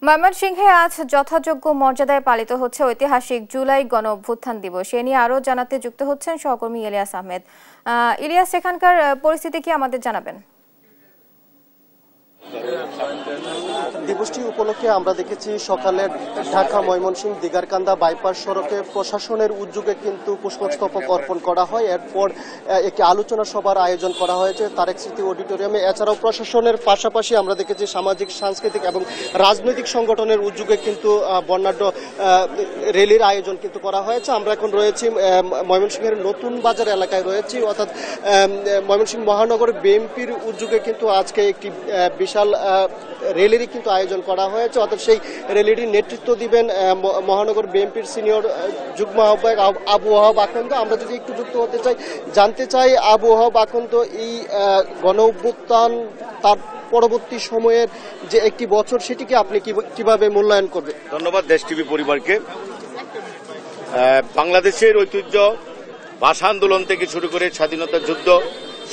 ময়মনসিংহে আজ যথাযোগ্য মর্যাদায় পালিত হচ্ছে ঐতিহাসিক জুলাই গণ অভ্যুত্থান দিবস। এ নিয়ে আরো জানাতে যুক্ত হচ্ছেন সহকর্মী ইলিয়াস আহমেদ। ইলিয়াস, এখানকার পরিস্থিতি কি আমাদের জানাবেন? দিবসটি উপলক্ষে আমরা দেখেছি সকালে ঢাকা ময়মনসিংহ দিগারকান্দা বাইপাস সড়কে প্রশাসনের উদ্যোগে কিন্তু পুষ্পস্তবক অর্পণ করা হয়। এরপর একটি আলোচনা সভার আয়োজন করা হয়েছে তারেক স্মৃতি অডিটোরিয়ামে। এছাড়াও প্রশাসনের পাশাপাশি আমরা দেখেছি সামাজিক, সাংস্কৃতিক এবং রাজনৈতিক সংগঠনের উদ্যোগে কিন্তু বর্ণাঢ্য র্যালির আয়োজন কিন্তু করা হয়েছে। আমরা এখন রয়েছি ময়মনসিংহের নতুন বাজার এলাকায় রয়েছি, অর্থাৎ ময়মনসিংহ মহানগর বিএনপির উদ্যোগে কিন্তু আজকে একটি বিশাল র্যালিরই কিন্তু আয়োজন করা হয়েছে। অর্থাৎ সেই র্যালিটির নেতৃত্ব দিবেন মহানগর বিএনপির সিনিয়র যুগ্ম আহ্বায়ক আবু ওয়াহাব আকন্দ। আমরা যদি একটু যুক্ত হতে চাই, জানতে চাই আবু ওয়াহাব আকন্দ, এই গণ অভ্যুত্থান তার পরবর্তী সময়ের যে একটি বছর, সেটিকে আপনি কিভাবে মূল্যায়ন করবেন? ধন্যবাদ দেশ টিভি পরিবারকে। বাংলাদেশের ঐতিহ্য ভাষা আন্দোলন থেকে শুরু করে স্বাধীনতা যুদ্ধ,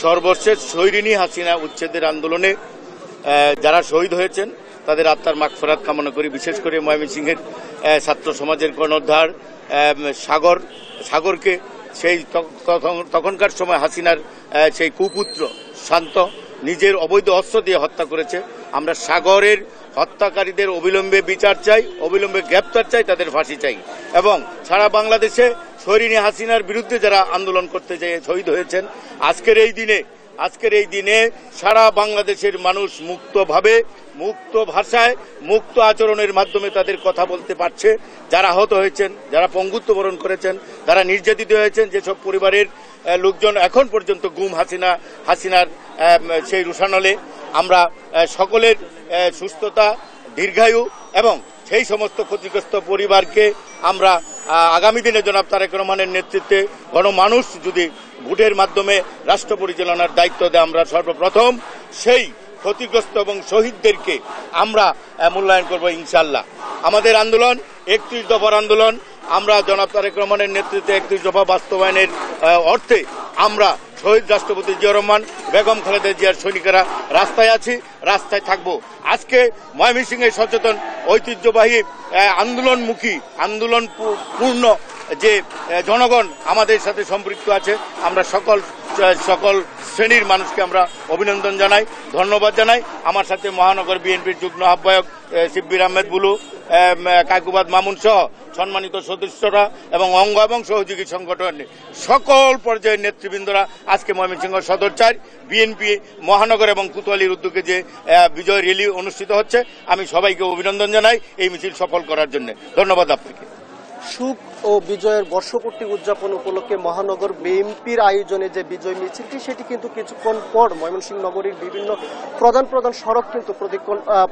সর্বশেষ সৈরিনী হাসিনা উচ্ছেদের আন্দোলনে যারা শহীদ হয়েছেন তাদের আত্মার মাগফিরাত কামনা করি। বিশেষ করে ময়মনসিংহের ছাত্র সমাজের কর্ণধার সাগরকে সেই তখনকার সময় হাসিনার সেই কুপুত্র শান্ত নিজের অবৈধ অস্ত্র দিয়ে হত্যা করেছে। আমরা সাগরের হত্যাকারীদের অবিলম্বে বিচার চাই, অবিলম্বে গ্রেপ্তার চাই, তাদের ফাঁসি চাই। এবং সারা বাংলাদেশে সৈরিনী হাসিনার বিরুদ্ধে যারা আন্দোলন করতে যেয়ে শহীদ হয়েছেন, আজকের এই দিনে সারা বাংলাদেশের মানুষ মুক্তভাবে, মুক্ত ভাষায়, মুক্ত আচরণের মাধ্যমে তাদের কথা বলতে পারছে। যারা আহত হয়েছেন, যারা পঙ্গুত্ব বরণ করেছেন, যারা নির্যাতিত হয়েছেন, যেসব পরিবারের লোকজন এখন পর্যন্ত গুম হাসিনার সেই রুশানলে, আমরা সকলের সুস্থতা, দীর্ঘায়ু এবং সেই সমস্ত ক্ষতিগ্রস্ত পরিবারকে আমরা আগামী দিনে জনাব তারেক রহমানের নেতৃত্বে গণমানুষ যদি ভোটের মাধ্যমে রাষ্ট্র পরিচালনার দায়িত্ব দেয়, আমরা সর্বপ্রথম সেই ক্ষতিগ্রস্ত এবং শহীদদেরকে আমরা মূল্যায়ন করব ইনশাল্লাহ। আমাদের আন্দোলন 31 দফার আন্দোলন। আমরা জনাব তারেক রহমানের নেতৃত্বে 31 দফা বাস্তবায়নের অর্থে আমরা শহীদ রাষ্ট্রপতি জিয়াউর রহমান, বেগম খালেদা জিয়ার সৈনিকেরা রাস্তায় আছি, রাস্তায় থাকবো। আজকে ময়মনসিংহের সচেতন, ঐতিহ্যবাহী, আন্দোলনমুখী, আন্দোলনপূর্ণ যে জনগণ আমাদের সাথে সম্পৃক্ত আছে, আমরা সকল শ্রেণীর মানুষকে আমরা অভিনন্দন জানাই, ধন্যবাদ জানাই। আমার সাথে মহানগর বিএনপির যুগ্ম আহ্বায়ক শিব্বির আহমেদ বুলু, কাকুবাদ মামুন সহ সম্মানিত সদস্যরা এবং অঙ্গ এবং সহযোগী সংগঠনের সকল পর্যায়ের নেতৃবৃন্দরা আজকে ময়মনসিংহ সদর 4 বিএনপি মহানগর এবং কোতোয়ালির উদ্যোগে যে বিজয় র্যালি অনুষ্ঠিত হচ্ছে, আমি সবাইকে অভিনন্দন জানাই এই মিছিল সফল করার জন্য। ধন্যবাদ আপনাকে। সুখ ও বিজয়ের বর্ষপূর্তি উদযাপন উপলক্ষে মহানগর বিএনপির আয়োজনে যে বিজয় মিছিলটি, সেটি কিন্তু কিছুক্ষণ পর ময়মনসিংহ নগরীর বিভিন্ন প্রধান সড়ক কিন্তু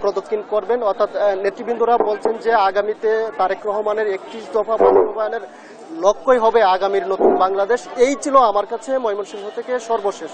প্রদক্ষিণ করবেন। অর্থাৎ নেতৃবৃন্দরা বলছেন যে আগামীতে তারেক রহমানের 31 দফা বাস্তবায়নের লক্ষ্যই হবে আগামীর নতুন বাংলাদেশ। এই ছিল আমার কাছে ময়মনসিংহ থেকে সর্বশেষ।